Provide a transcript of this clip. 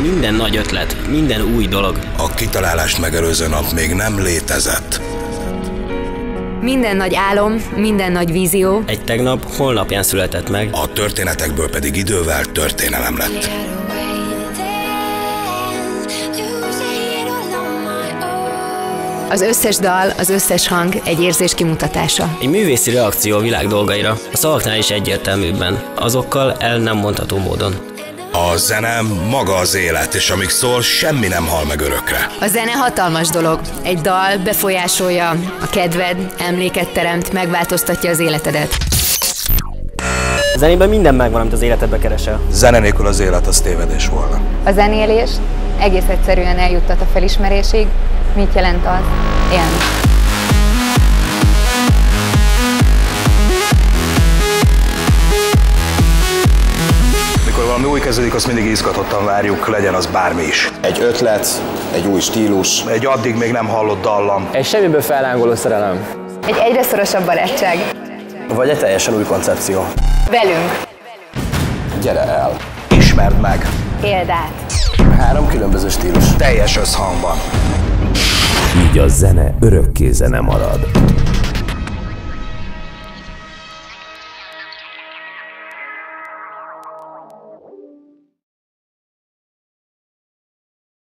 Minden nagy ötlet, minden új dolog. A kitalálást megelőző nap még nem létezett. Minden nagy álom, minden nagy vízió Egy tegnap holnapján született meg. A történetekből pedig idővel történelem lett. az összes dal, az összes hang egy érzés kimutatása. Egy művészi reakció a világ dolgaira, a szavaknál is egyértelműbben, azokkal el nem mondható módon. A zene maga az élet, és amíg szól, semmi nem hal meg örökre. A zene hatalmas dolog. Egy dal befolyásolja a kedved, emléket teremt, megváltoztatja az életedet. A zenében minden megvan, amit az életedbe keresel. Zene nélkül az élet az tévedés volna. A zenélés egész egyszerűen eljuttat a felismerésig, mit jelent az élni. Mikor valami új kezdődik, azt mindig izgatottan várjuk, legyen az bármi is. Egy ötlet, egy új stílus. Egy addig még nem hallott dallam. Egy semmiből fellángoló szerelem. Egy egyre szorosabb barátság. Vagy egy teljesen új koncepció. Velünk. Gyere el! Ismerd meg! Éld át. 3 különböző stílus. Teljes összhangban. Így a zene örökké zene marad.